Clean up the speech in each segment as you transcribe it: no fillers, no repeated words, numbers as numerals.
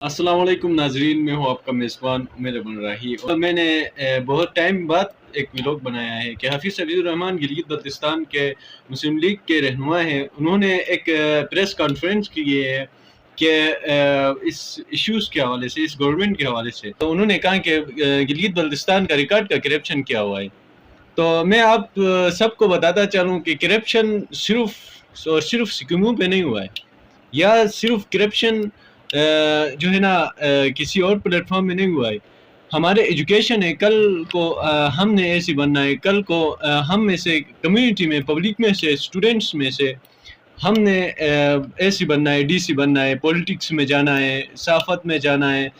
अस्सलाम वालेकुम नाजरीन, मैं हूँ आपका मेज़बान उमर बन राही। और मैंने बहुत टाइम बाद एक व्लॉग बनाया है कि हाफिज़ हफीज़ुर रहमान गिलगित बल्तिस्तान के मुस्लिम लीग के रहनुमा हैं। उन्होंने एक प्रेस कॉन्फ्रेंस की है कि इस इश्यूज़ के हवाले से, इस गवर्नमेंट के हवाले से, तो उन्होंने कहा कि गिलगित बल्तिस्तान का रिकॉर्ड का करप्शन किया हुआ है। तो मैं आप सबको बताता चलूँ कि करप्शन सिर्फ और सिर्फ स्कीमों पे नहीं हुआ है, या सिर्फ करप्शन जो है ना किसी और प्लेटफॉर्म में नहीं हुआ है। हमारे एजुकेशन है, कल को हमने ऐसी बनना है, कल को हम में से कम्युनिटी में, पब्लिक में से, स्टूडेंट्स में से हमने ऐसी बनना है, डीसी बनना है, पॉलिटिक्स में जाना है, सहाफ़त में जाना है,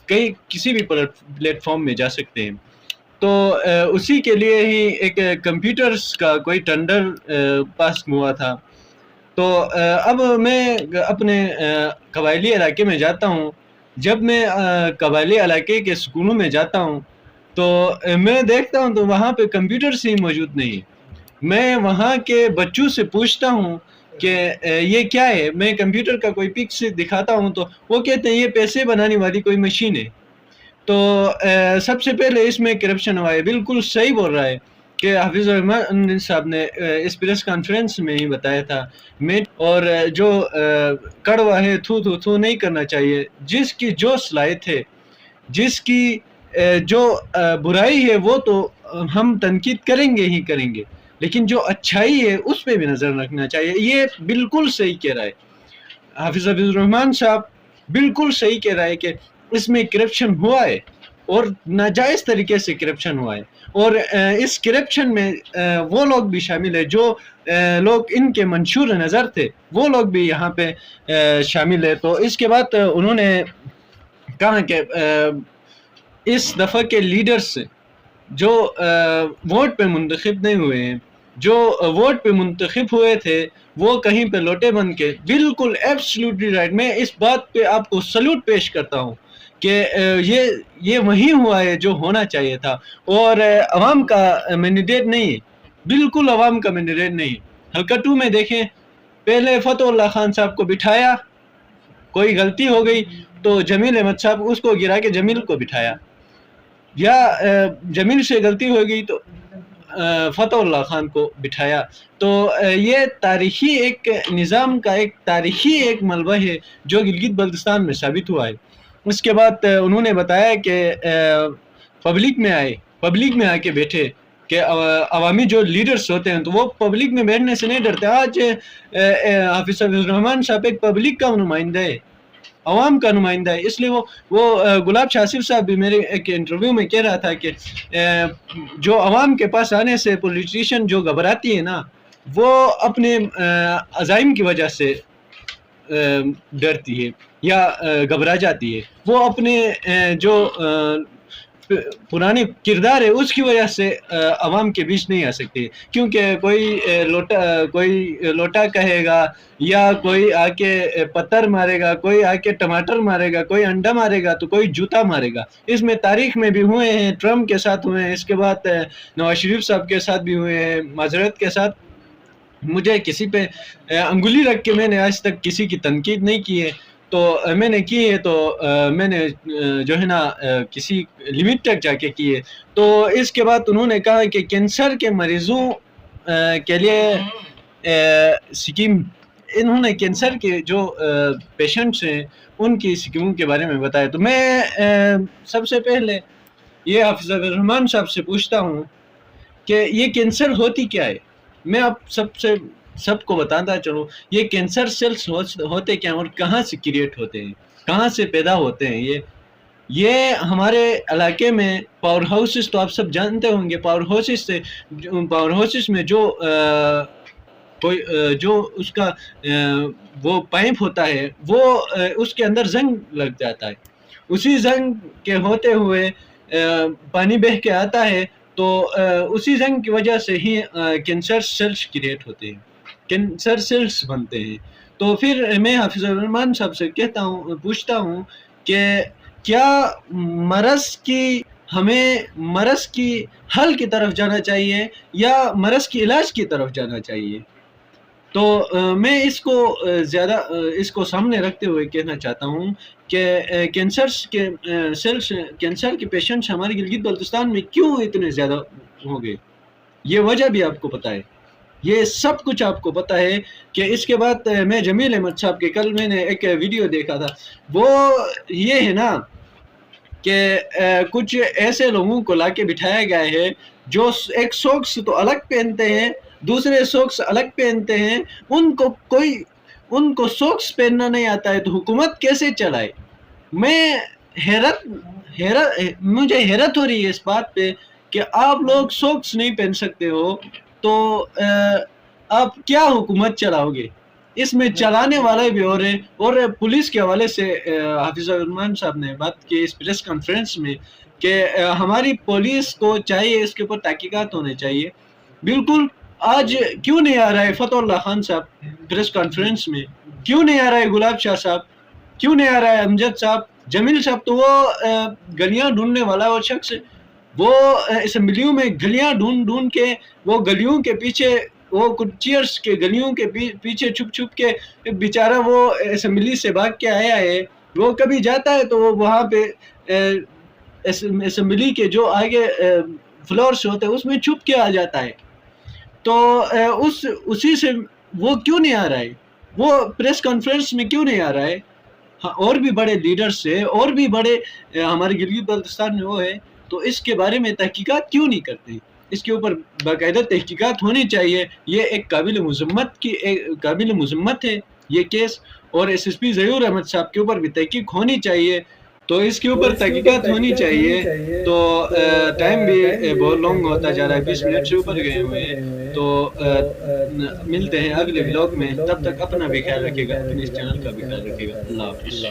कहीं किसी भी प्लेटफॉर्म में जा सकते हैं। तो उसी के लिए ही एक कंप्यूटर्स का कोई टेंडर पास हुआ था। तो अब मैं अपने कबायली इलाके में जाता हूँ। जब मैं कबायली इलाके के स्कूलों में जाता हूँ, तो मैं देखता हूँ तो वहाँ पे कंप्यूटर्स ही मौजूद नहीं है। मैं वहाँ के बच्चों से पूछता हूँ कि ये क्या है? मैं कंप्यूटर का कोई पिक्स दिखाता हूँ तो वो कहते हैं ये पैसे बनाने वाली कोई मशीन है। तो सबसे पहले इसमें करप्शन हुआ है। बिल्कुल सही बोल रहा है कि हाफिज़ रहमान साहब ने इस प्रेस कॉन्फ्रेंस में ही बताया था। मैं और जो कड़वा है थू थू थू नहीं करना चाहिए। जिसकी जो सलाहियत है, जिसकी जो बुराई है वो तो हम तनकीद करेंगे ही करेंगे, लेकिन जो अच्छाई है उस पे भी नज़र रखना चाहिए। ये बिल्कुल सही कह रहा है हाफिज़ हफीज़ुर रहमान साहब, बिल्कुल सही कह रहा है कि इसमें करप्शन हुआ है और नाजायज़ तरीके से करप्शन हुआ है। और इस करप्शन में वो लोग भी शामिल है जो लोग इनके मंशूर नज़र थे, वो लोग भी यहाँ पे शामिल है। तो इसके बाद उन्होंने कहा कि इस दफ़ा के लीडर्स जो वोट पे मुंतखब नहीं हुए हैं, जो वोट पे मुंतखब हुए थे, वो कहीं पे लोटे बन के, बिल्कुल एब्सोल्युटली राइट। मैं इस बात पे आपको सैल्यूट पेश करता हूँ कि ये वही हुआ है जो होना चाहिए था। और अवाम का मैंडेट नहीं है, बिल्कुल अवाम का मैंडेट नहीं है। हल्का 2 में देखें, पहले फतहुल्लाह खान साहब को बिठाया, कोई गलती हो गई तो जमील अहमद साहब उसको गिरा के जमील को बिठाया, या जमील से गलती हो गई तो फतहुल्लाह खान को बिठाया। तो ये तारीखी एक निज़ाम का एक तारीखी एक मलबा है जो गिलगित बल्तिस्तान में साबित हुआ है। उसके बाद उन्होंने बताया कि पब्लिक में आए, पब्लिक में आके बैठे कि अवामी जो लीडर्स होते हैं तो वो पब्लिक में बैठने से नहीं डरते। आज हाफिज़ हफीज़ुर रहमान साहब एक पब्लिक का नुमाइंदा है, अवाम का नुमाइंदा है। इसलिए वो गुलाब शाह आसिफ साहब भी मेरे एक इंटरव्यू में कह रहा था कि जो अवाम के पास आने से पॉलिटिशियन जो घबराती है ना, वो अपने अज़ाइम की वजह से डरती है या घबरा जाती है। वो अपने जो पुराने किरदार है उसकी वजह से अवाम के बीच नहीं आ सकती, क्योंकि कोई लोटा कहेगा, या कोई आके पत्थर मारेगा, कोई आके टमाटर मारेगा, कोई अंडा मारेगा, तो कोई जूता मारेगा। इसमें तारीख में भी हुए हैं, ट्रम्प के साथ हुए हैं, इसके बाद नवाज शरीफ साहब के साथ भी हुए हैं। माजरत के साथ, मुझे किसी पे अंगुली रख के मैंने आज तक किसी की तनकीद नहीं की है। तो मैंने की है तो मैंने जो है ना किसी लिमिट तक जाके की है। तो इसके बाद उन्होंने कहा कि कैंसर के मरीज़ों के लिए स्कीम, इन्होंने कैंसर के जो पेशेंट्स हैं उनकी स्कीमों के बारे में बताया। तो मैं सबसे पहले ये हाफिज़ रहमान साहब से पूछता हूँ कि ये कैंसर होती क्या है। मैं आप सबको बताता चलूँ, ये कैंसर सेल्स होते क्या हैं और कहाँ से क्रिएट होते हैं, कहाँ से पैदा होते हैं। ये हमारे इलाके में पावर हाउसेस तो आप सब जानते होंगे। पावर हाउसेस में जो जो उसका वो पाइप होता है, वो उसके अंदर जंग लग जाता है। उसी जंग के होते हुए पानी बह के आता है, तो उसी जंग की वजह से ही कैंसर सेल्स क्रिएट होते हैं, कैंसर सेल्स बनते हैं। तो फिर मैं हाफिज़ रहमान साहब से पूछता हूँ कि क्या हमें मरज़ की हल की तरफ जाना चाहिए या मरज़ की इलाज की तरफ जाना चाहिए। तो मैं इसको ज़्यादा इसको सामने रखते हुए कहना चाहता हूँ کہ کینسر کے پیشنٹس ہمارے گلگت بلتستان میں کیوں اتنے زیادہ ہو گئے، یہ وجہ بھی آپ کو پتہ ہے، یہ سب کچھ آپ کو پتہ ہے۔ کہ اس کے بعد میں جمیل احمد صاحب کے کل میں نے ایک ویڈیو دیکھا تھا، وہ یہ ہے نا کہ کچھ ایسے لوگوں کو لا کے بٹھایا گیا ہے جو ایک سوکس تو الگ پہنتے ہیں، دوسرے سوکس الگ پہنتے ہیں، ان کو سوکس پہننا نہیں آتا ہے، تو حکومت کیسے چلائے؟ مجھے حیرت ہو رہی ہے اس بات پہ کہ آپ لوگ سوکس نہیں پہن سکتے ہو تو آپ کیا حکومت چلاؤ گے؟ اس میں چلانے والے بھی ہو رہے، اور پولیس کے حوالے سے حافظ الرحمان صاحب نے بات کی اس پریس کانفرنس میں کہ ہماری پولیس کو چاہیے اس کے اوپر تحقیقات ہونے چاہیے۔ بالکل آج کیوں نہیں آ رہا ہے فتح اللہ خان صاحب پریس کانفرنس میں؟ کیوں نہیں آ رہا ہے گلاب شاہ صاحب؟ کیوں نہیں آ رہا ہے امجد صاحب؟ جمیل صاحب تو وہ گلیاں ڈھونڈنے والا وہ شخص، وہ اسمبلیوں میں گلیاں ڈھونڈ کے، وہ گلیوں کے پیچھے، وہ کچھ چیئرس کے گلیوں کے پیچھے چھپ کے بیچارہ وہ اسمبلی سے بھاگ کے آیا ہے۔ وہ کبھی جاتا ہے تو وہ وہاں پہ اسمبلی کے جو آگے فلورس ہوتے ہیں اس میں چھپ کے آ جاتا ہے، تو اسی سے وہ کیوں نہیں آ رہا ہے؟ وہ پریس کانفرنس میں کیوں نہیں آ رہا ہے؟ اور بھی بڑے لیڈرز ہیں، اور بھی بڑے ہمارے گلگت بلتستان میں وہ ہے، تو اس کے بارے میں تحقیقات کیوں نہیں کرتے؟ اس کے اوپر باقاعدہ تحقیقات ہونی چاہیے۔ یہ ایک قابل مذمت ہے یہ کیس، اور ایس ایس پی ظہور احمد صاحب کے اوپر بھی تحقیق ہونی چاہیے، تو اس کے اوپر تحقیقات ہونی چاہیے۔ تو ٹائم بھی بہت لانگ ہوتا جا رہا ہے، 20 منٹ سے اوپر گئے ہوئے ہیں، تو ملتے ہیں اگلے ولاگ میں، تب تک اپنا بھی خیال رکھے گا، اپنے اس چینل کا بھی خیال رکھے گا۔ اللہ حافظ۔